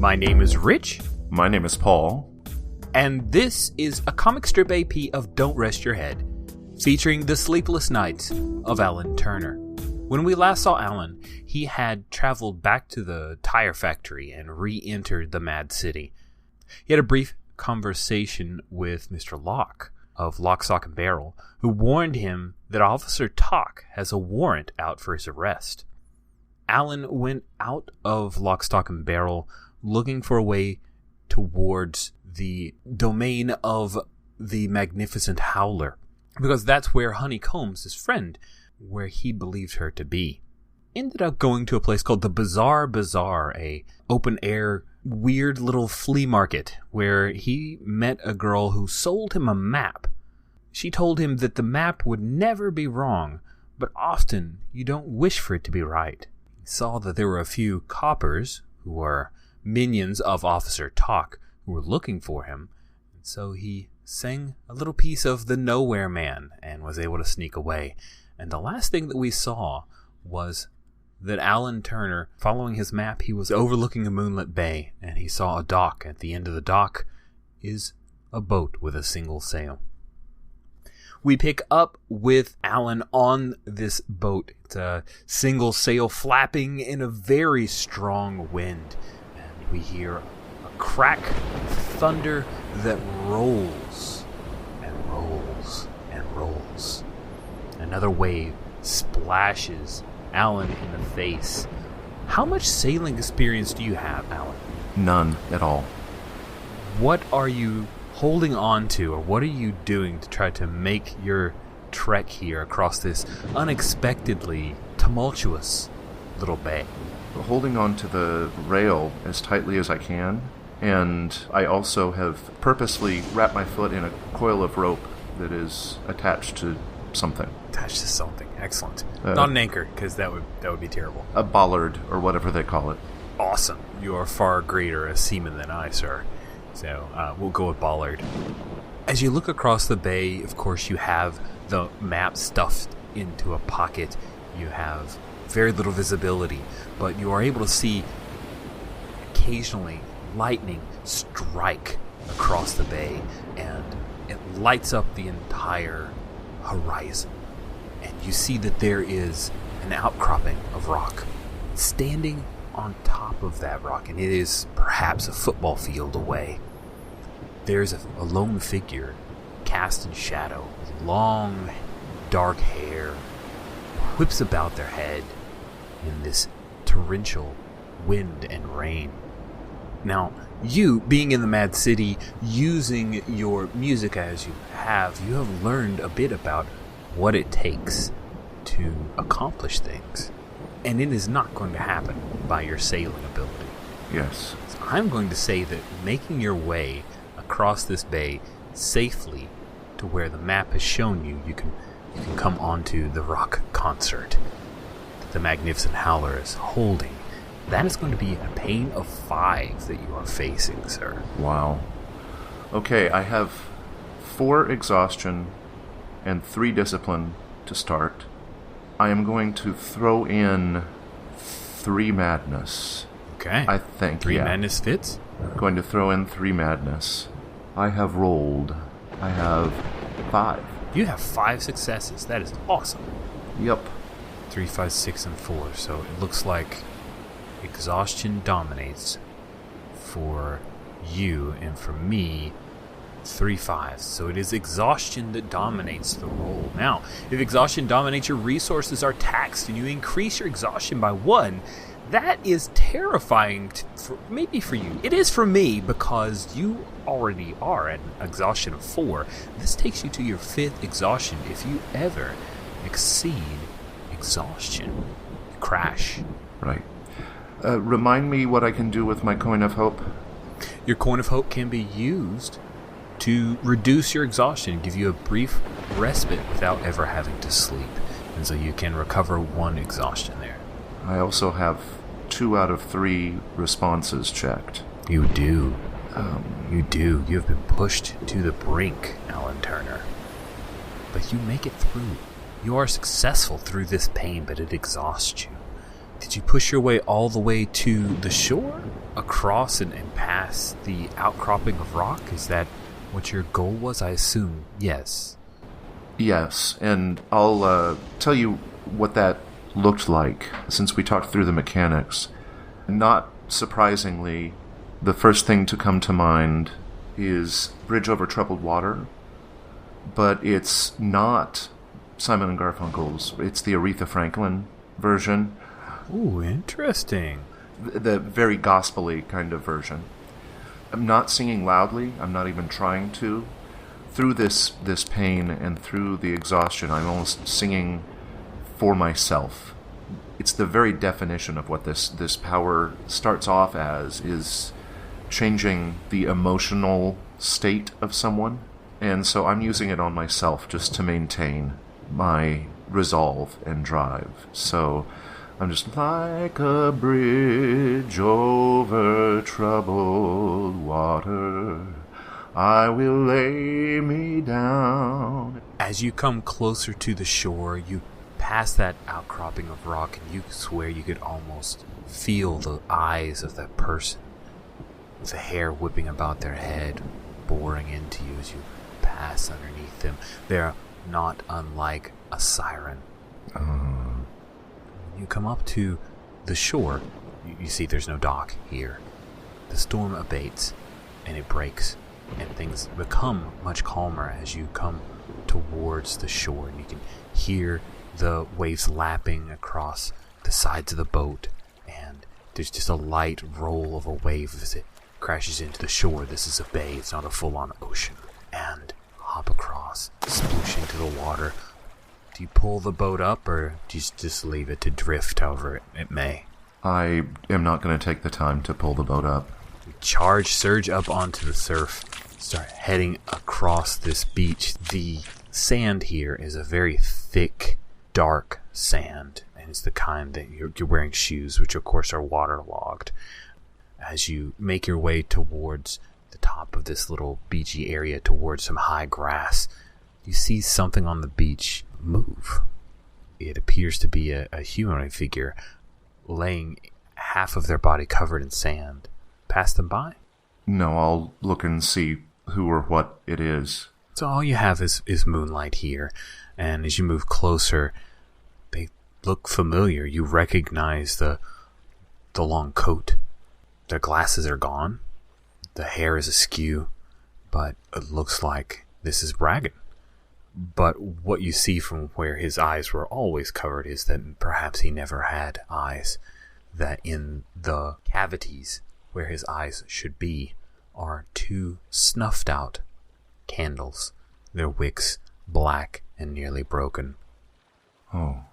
My name is Rich. My name is Paul. And this is a comic strip AP of Don't Rest Your Head, featuring the sleepless nights of Alan Turner. When we last saw Alan, he had traveled back to the tire factory and re-entered the Mad City. He had a brief conversation with Mr. Locke of Lock, Stock, and Barrel, who warned him that Officer Tock has a warrant out for his arrest. Alan went out of Lock, Stock, and Barrel looking for a way towards the domain of the Magnificent Howler, because that's where Honeycombs, his friend, where he believed her to be. Ended up going to a place called the Bizarre Bazaar, a open-air, weird little flea market, where he met a girl who sold him a map. She told him that the map would never be wrong, but often you don't wish for it to be right. He saw that there were a few coppers, who were minions of Officer Tock, who were looking for him, and so he sang a little piece of the Nowhere Man and was able to sneak away. And the last thing that we saw was that Alan Turner, following his map, he was overlooking a moonlit bay, and he saw a dock. At the end of the dock is a boat with a single sail. We pick up with Alan on this boat. It's a single sail flapping in a very strong wind, and we hear a crack of thunder that rolls and rolls and rolls. Another wave splashes Alan in the face. How much sailing experience do you have, Alan? None at all. What are you holding on to, or what are you doing to try to make your trek here across this unexpectedly tumultuous little bay? Holding on to the rail as tightly as I can, and I also have purposely wrapped my foot in a coil of rope that is attached to something. Attached to something. Excellent. Not an anchor, because that would be terrible. A bollard, or whatever they call it. Awesome. You are far greater a seaman than I, sir. So we'll go with bollard. As you look across the bay, of course, you have the map stuffed into a pocket. You have very little visibility, but you are able to see occasionally lightning strike across the bay, and it lights up the entire horizon. And you see that there is an outcropping of rock standing on top of that rock, and it is perhaps a football field away. There's a lone figure cast in shadow with long dark hair, whips about their head in this torrential wind and rain. Now, you, being in the Mad City, using your music as you have learned a bit about what it takes to accomplish things. And it is not going to happen by your sailing ability. Yes. So I'm going to say that making your way across this bay safely to where the map has shown you, you can come onto the rock concert that the Magnificent Howler is holding. That is going to be a pain of 5 that you are facing, sir. Wow. Okay, I have 4 exhaustion and 3 discipline to start. I am going to throw in 3 madness. Okay. I think, 3 madness fits? I'm going to throw in 3 madness. I have rolled. I have 5. You have 5 successes. That is awesome. Yep. 3, 5, 6, and 4. So it looks like exhaustion dominates for you, and for me, 3 5s. So it is exhaustion that dominates the roll. Now, if exhaustion dominates, your resources are taxed, and you increase your exhaustion by 1. That is terrifying, maybe for you. It is for me, because you already are at an exhaustion of 4. This takes you to your 5th exhaustion. If you ever exceed exhaustion, you crash. Right. Remind me what I can do with my coin of hope. Your coin of hope can be used to reduce your exhaustion, give you a brief respite without ever having to sleep. And so you can recover 1 exhaustion there. I also have 2 out of 3 responses checked. You do. You do. You have been pushed to the brink, Alan Turner. But you make it through. You are successful through this pain, but it exhausts you. Did you push your way all the way to the shore? Across and past the outcropping of rock? Is that what your goal was? I assume yes. Yes, and I'll tell you what that looked like since we talked through the mechanics. Not surprisingly, the first thing to come to mind is Bridge Over Troubled Water, but it's not Simon and Garfunkel's. It's the Aretha Franklin version. Ooh, interesting. The very gospel-y kind of version. I'm not singing loudly. I'm not even trying to. Through this pain and through the exhaustion, I'm almost singing for myself. It's the very definition of what this power starts off as, is changing the emotional state of someone. And so I'm using it on myself just to maintain my resolve and drive. So I'm just like a bridge over troubled water, I will lay me down. As you come closer to the shore, you pass that outcropping of rock, and you swear you could almost feel the eyes of that person, with the hair whipping about their head, boring into you as you pass underneath them. They're not unlike a siren. You come up to the shore. You see there's no dock here. The storm abates, and it breaks, and things become much calmer as you come towards the shore, and you can hear the waves lapping across the sides of the boat, and there's just a light roll of a wave as it crashes into the shore. This is a bay, it's not a full-on ocean. And hop across, sploosh into the water. Do you pull the boat up, or do you just leave it to drift however it may? I am not going to take the time to pull the boat up. You surge up onto the surf, start heading across this beach. The sand here is a very thick, dark sand, and it's the kind that you're wearing shoes, which of course are waterlogged. As you make your way towards the top of this little beachy area, towards some high grass, you see something on the beach move. It appears to be a humanoid figure laying half of their body covered in sand. Pass them by? No, I'll look and see who or what it is. So all you have is moonlight here, and as you move closer, they look familiar. You recognize the long coat. Their glasses are gone. The hair is askew, but it looks like this is Bragon. But what you see from where his eyes were always covered is that perhaps he never had eyes. That in the cavities where his eyes should be are two snuffed out candles, their wicks black and nearly broken. Oh.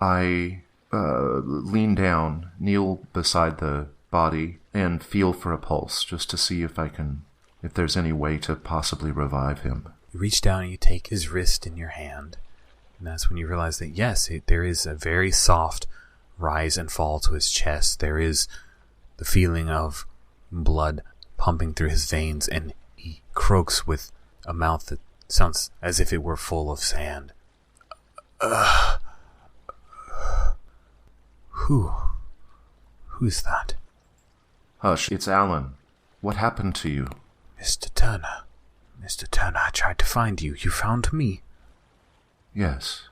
I lean down, kneel beside the body, and feel for a pulse just to see if there's any way to possibly revive him. You reach down and you take his wrist in your hand, and that's when you realize that yes, there is a very soft rise and fall to his chest. There is the feeling of blood pumping through his veins, and he croaks with a mouth that sounds as if it were full of sand. Who's that? Hush, it's Alan. What happened to you? Mr. Turner, I tried to find you. You found me. Yes.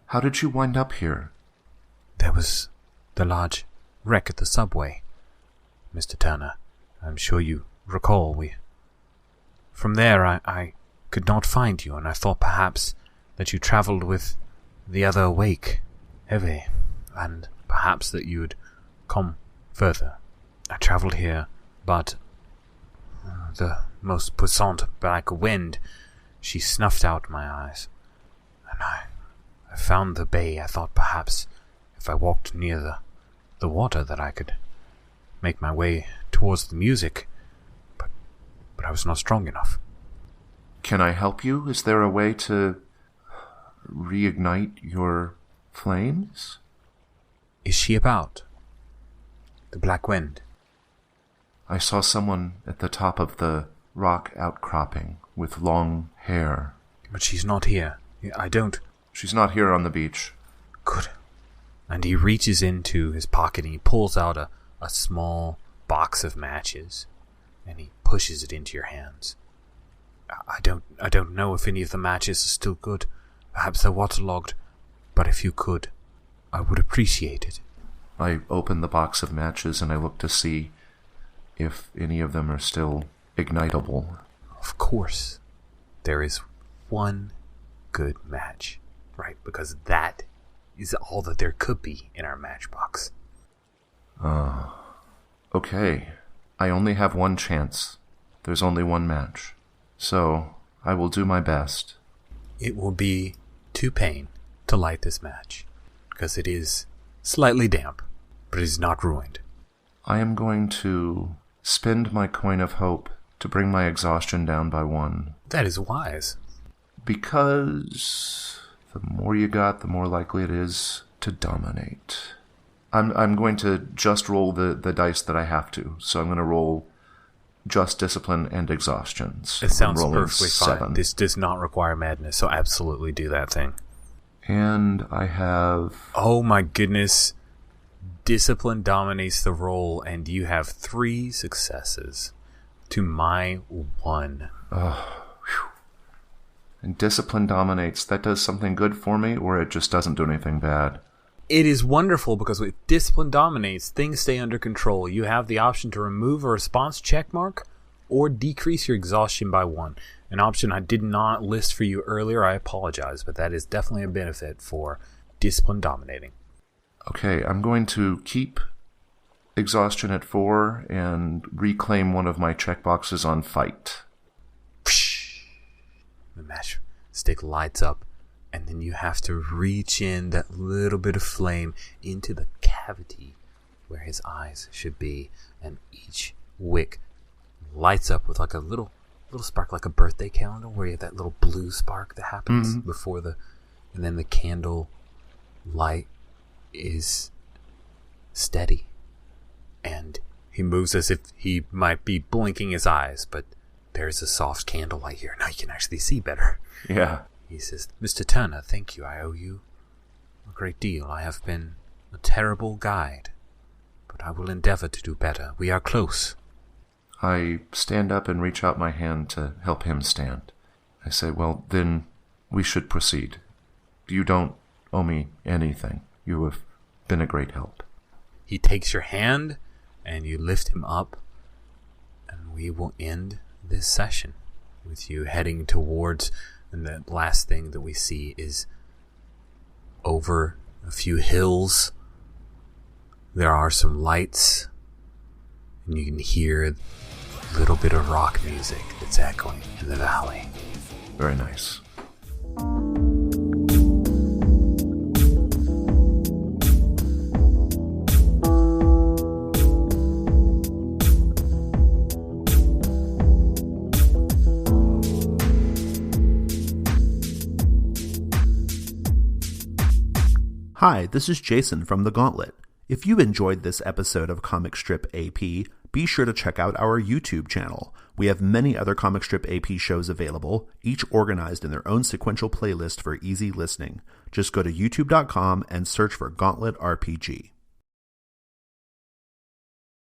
How did you wind up here? There was the large wreck at the subway, Mr. Turner. I'm sure you recall. From there, I could not find you, and I thought perhaps that you traveled with the other awake, Eve, and perhaps that you would come further. I traveled here, but the most puissant black wind, she snuffed out my eyes, and I found the bay. I thought perhaps if I walked near the water that I could make my way towards the music, but I was not strong enough. Can I help you? Is there a way to reignite your flames? Is she about? The black wind? I saw someone at the top of the rock outcropping with long hair. But she's not here. I don't... She's not here on the beach. Good. And he reaches into his pocket and he pulls out a small box of matches, and he pushes it into your hands. I don't know if any of the matches are still good. Perhaps they're waterlogged, but if you could, I would appreciate it. I open the box of matches and I look to see if any of them are still ignitable. Of course, there is one good match, right? Because that is all that there could be in our matchbox. Okay. I only have one chance. There's only one match. So, I will do my best. It will be to pain to light this match, because it is slightly damp, but it is not ruined. I am going to spend my coin of hope to bring my exhaustion down by 1. That is wise. Because the more you got, the more likely it is to dominate. I'm going to just roll the dice that I have to. So I'm going to roll just discipline and exhaustion. So it sounds I'm perfectly 7. fine. This does not require madness, so absolutely do that thing. And I have... Oh my goodness. Discipline dominates the roll, and you have 3 successes to my 1. And discipline dominates. That does something good for me, or it just doesn't do anything bad? It is wonderful because with discipline dominates, things stay under control. You have the option to remove a response checkmark or decrease your exhaustion by 1. An option I did not list for you earlier. I apologize, but that is definitely a benefit for discipline dominating. Okay, I'm going to keep exhaustion at 4 and reclaim one of my checkboxes on fight. The matchstick lights up, and then you have to reach in that little bit of flame into the cavity where his eyes should be, and each wick lights up with like a little spark, like a birthday calendar, where you have that little blue spark that happens before and then the candle light is steady, and he moves as if he might be blinking his eyes, but there's a soft candlelight here. Now you can actually see better. Yeah. He says, Mr. Turner, thank you. I owe you a great deal. I have been a terrible guide, but I will endeavor to do better. We are close. I stand up and reach out my hand to help him stand. I say, well, then we should proceed. You don't owe me anything. You have been a great help. He takes your hand, and you lift him up, and we will end this session with you heading towards, and the last thing that we see is over a few hills. There are some lights, and you can hear a little bit of rock music that's echoing in the valley. Very nice. Hi, this is Jason from the Gauntlet. If you enjoyed this episode of Comic Strip AP, be sure to check out our YouTube channel. We have many other Comic Strip AP shows available, each organized in their own sequential playlist for easy listening. Just go to youtube.com and search for Gauntlet RPG.